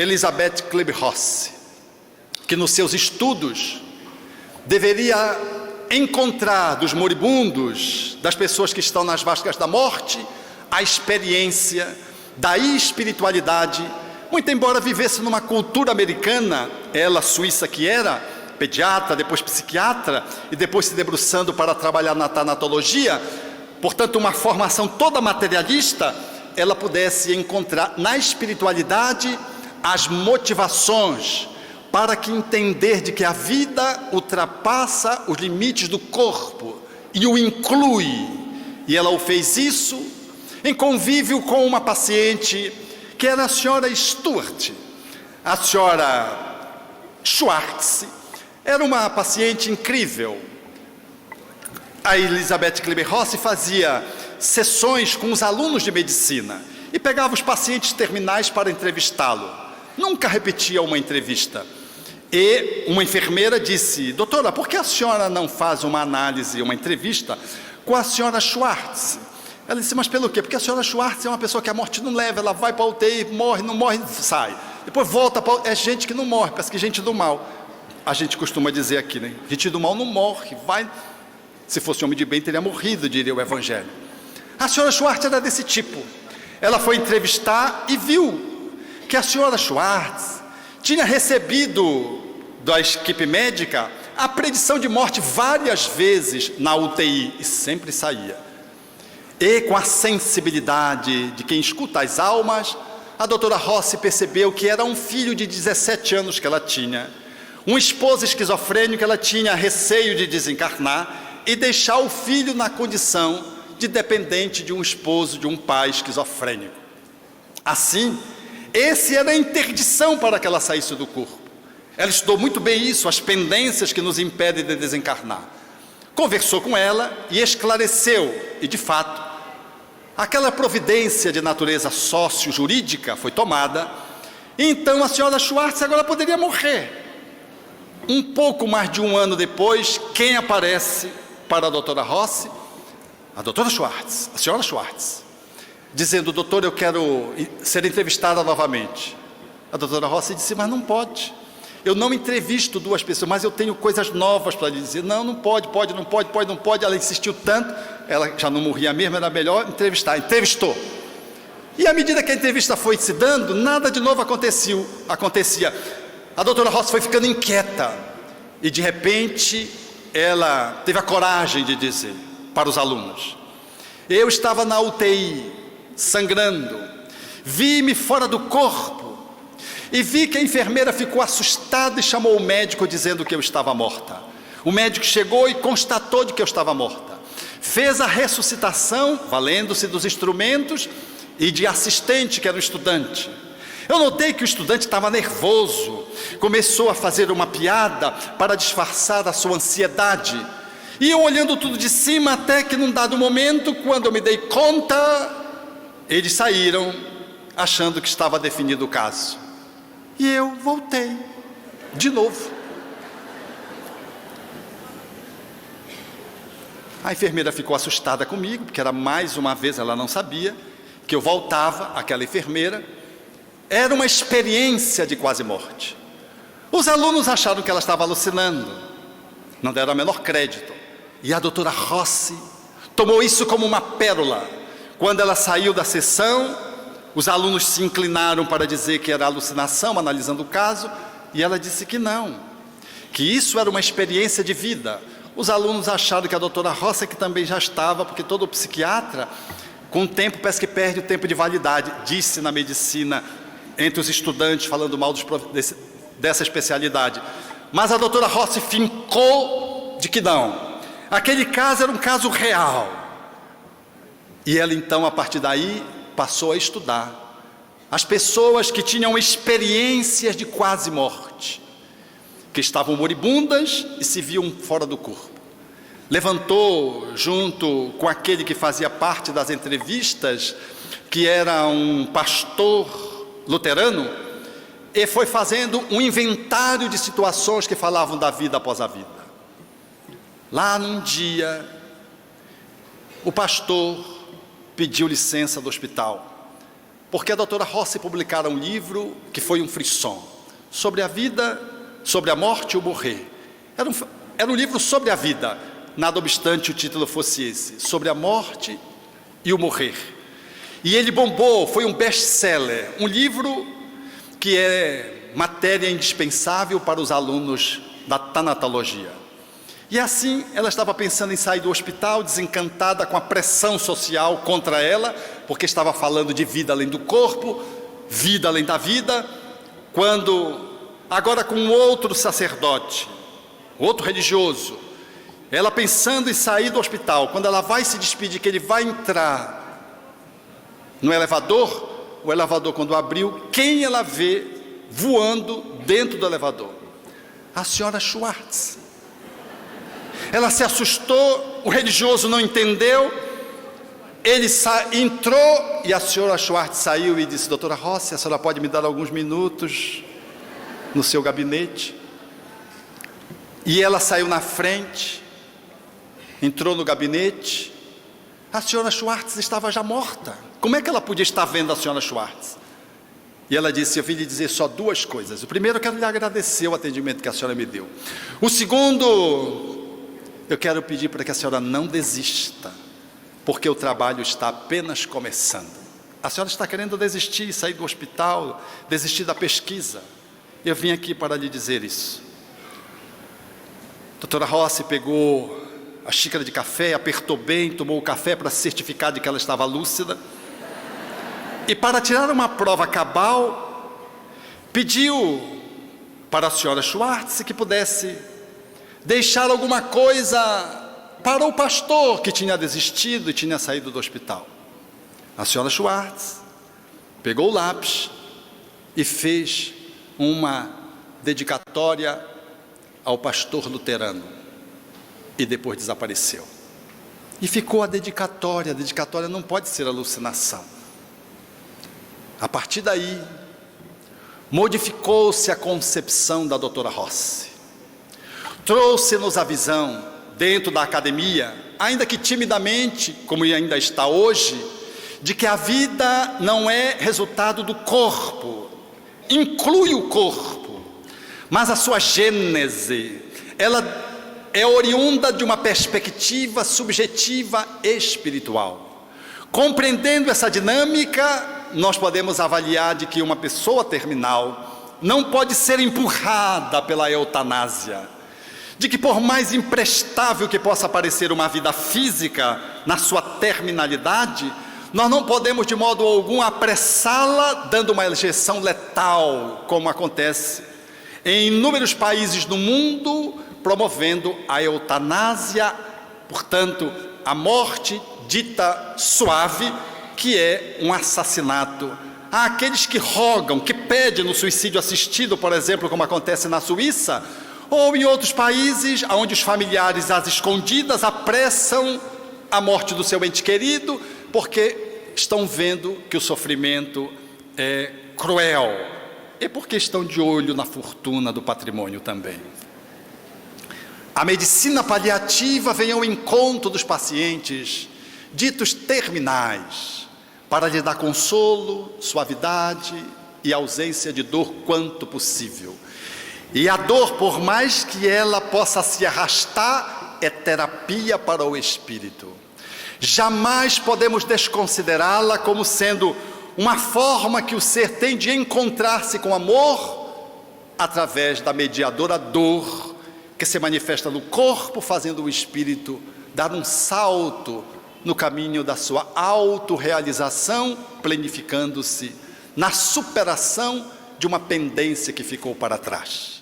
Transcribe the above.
Elizabeth Kübler-Ross, que nos seus estudos deveria encontrar dos moribundos, das pessoas que estão nas vascas da morte, a experiência da espiritualidade, muito embora vivesse numa cultura americana, ela suíça que era, pediatra, depois psiquiatra, e depois se debruçando para trabalhar na tanatologia, portanto uma formação toda materialista, ela pudesse encontrar na espiritualidade as motivações para que entender de que a vida ultrapassa os limites do corpo e o inclui. E ela o fez isso em convívio com uma paciente que era a senhora Stuart. A senhora Schwartz era uma paciente incrível. A Elizabeth Kübler-Ross fazia sessões com os alunos de medicina e pegava os pacientes terminais para entrevistá-lo. Nunca repetia uma entrevista. E uma enfermeira disse: doutora, por que a senhora não faz uma análise, uma entrevista com a senhora Schwartz? Ela disse: mas pelo quê? Porque a senhora Schwartz é uma pessoa que a morte não leva, ela vai para a UTI, morre, não morre, sai. Depois volta para... É gente que não morre, parece que gente do mal. A gente costuma dizer aqui, né? Gente do mal não morre, vai... Se fosse homem de bem, teria morrido, diria o Evangelho. A senhora Schwartz era desse tipo. Ela foi entrevistar e viu que a senhora Schwartz tinha recebido da equipe médica a predição de morte várias vezes na UTI e sempre saía. E com a sensibilidade de quem escuta as almas, a doutora Ross percebeu que era um filho de 17 anos que ela tinha, um esposo esquizofrênico que ela tinha receio de desencarnar e deixar o filho na condição de dependente de um esposo, de um pai esquizofrênico. Assim, esse era a interdição para que ela saísse do corpo. Ela estudou muito bem isso, as pendências que nos impedem de desencarnar. Conversou com ela e esclareceu, e de fato, aquela providência de natureza sócio-jurídica foi tomada, e então a senhora Schwartz agora poderia morrer. Um pouco mais de um ano depois, quem aparece para a doutora Ross? A doutora Schwartz, a senhora Schwartz, dizendo: doutor, eu quero ser entrevistada novamente. A doutora Ross disse: mas não pode. Eu não entrevisto duas pessoas, mas eu tenho coisas novas para lhe dizer. Não, não pode. Ela insistiu tanto, ela já não morria mesmo, era melhor entrevistar. Entrevistou. E à medida que a entrevista foi se dando, nada de novo acontecia. A doutora Ross foi ficando inquieta. E de repente, ela teve a coragem de dizer para os alunos: eu estava na UTI, sangrando, vi-me fora do corpo, e vi que a enfermeira ficou assustada e chamou o médico dizendo que eu estava morta. O médico chegou e constatou de que eu estava morta. Fez a ressuscitação, valendo-se dos instrumentos e de assistente, que era um estudante. Eu notei que o estudante estava nervoso, começou a fazer uma piada para disfarçar a sua ansiedade. E eu olhando tudo de cima, até que num dado momento, quando eu me dei conta, eles saíram achando que estava definido o caso. E eu voltei, de novo. A enfermeira ficou assustada comigo, porque era mais uma vez, ela não sabia que eu voltava, aquela enfermeira. Era uma experiência de quase morte. Os alunos acharam que ela estava alucinando, não deram o menor crédito. E a doutora Ross tomou isso como uma pérola. Quando ela saiu da sessão, os alunos se inclinaram para dizer que era alucinação, analisando o caso, e ela disse que não, que isso era uma experiência de vida. Os alunos acharam que a doutora Ross, que também já estava, porque todo psiquiatra, com o tempo, parece que perde o tempo de validade, disse na medicina, entre os estudantes, falando mal dessa especialidade. Mas a doutora Ross fincou de que não. Aquele caso era um caso real. E ela então, a partir daí, passou a estudar as pessoas que tinham experiências de quase morte, que estavam moribundas e se viam fora do corpo. Levantou, junto com aquele que fazia parte das entrevistas, que era um pastor luterano, e foi fazendo um inventário de situações que falavam da vida após a vida. Lá num dia, o pastor pediu licença do hospital porque a doutora Rossi publicara um livro que foi um frisson, sobre a vida, sobre a morte e o morrer. Era um livro sobre a vida, nada obstante o título fosse esse, sobre a morte e o morrer. E ele bombou, foi um best-seller, um livro que é matéria indispensável para os alunos da tanatologia. E assim, ela estava pensando em sair do hospital, desencantada com a pressão social contra ela, porque estava falando de vida além do corpo, vida além da vida, quando, agora com outro sacerdote, outro religioso, ela pensando em sair do hospital, quando ela vai se despedir, que ele vai entrar no elevador, o elevador quando abriu, quem ela vê voando dentro do elevador? A senhora Schwartz. Ela se assustou, o religioso não entendeu, ele entrou e a senhora Schwartz saiu e disse: doutora Rossi, a senhora pode me dar alguns minutos no seu gabinete? E ela saiu na frente, entrou no gabinete, a senhora Schwartz estava já morta. Como é que ela podia estar vendo a senhora Schwartz? E ela disse: eu vim lhe dizer só duas coisas. O primeiro, eu quero lhe agradecer o atendimento que a senhora me deu. O segundo, eu quero pedir para que a senhora não desista, porque o trabalho está apenas começando. A senhora está querendo desistir, sair do hospital, desistir da pesquisa. Eu vim aqui para lhe dizer isso. A doutora Rossi pegou a xícara de café, apertou bem, tomou o café para certificar de que ela estava lúcida. E para tirar uma prova cabal, pediu para a senhora Schwartz que pudesse deixar alguma coisa para o pastor que tinha desistido e tinha saído do hospital. A senhora Schwartz pegou o lápis e fez uma dedicatória ao pastor luterano e depois desapareceu. E ficou a dedicatória não pode ser alucinação. A partir daí, modificou-se a concepção da doutora Rossi. Trouxe-nos a visão, dentro da academia, ainda que timidamente, como ainda está hoje, de que a vida não é resultado do corpo, inclui o corpo, mas a sua gênese, ela é oriunda de uma perspectiva subjetiva espiritual. Compreendendo essa dinâmica, nós podemos avaliar de que uma pessoa terminal não pode ser empurrada pela eutanásia, de que por mais imprestável que possa parecer uma vida física na sua terminalidade, nós não podemos de modo algum apressá-la dando uma injeção letal, como acontece em inúmeros países do mundo, promovendo a eutanásia, portanto, a morte dita suave, que é um assassinato. Há aqueles que rogam, que pedem no suicídio assistido, por exemplo, como acontece na Suíça, ou em outros países, onde os familiares às escondidas apressam a morte do seu ente querido, porque estão vendo que o sofrimento é cruel, e porque estão de olho na fortuna do patrimônio também. A medicina paliativa vem ao encontro dos pacientes ditos terminais, para lhe dar consolo, suavidade e ausência de dor quanto possível. E a dor, por mais que ela possa se arrastar, é terapia para o espírito. Jamais podemos desconsiderá-la como sendo uma forma que o ser tem de encontrar-se com amor, através da mediadora dor, que se manifesta no corpo, fazendo o espírito dar um salto no caminho da sua autorrealização, planificando-se na superação de uma pendência que ficou para trás.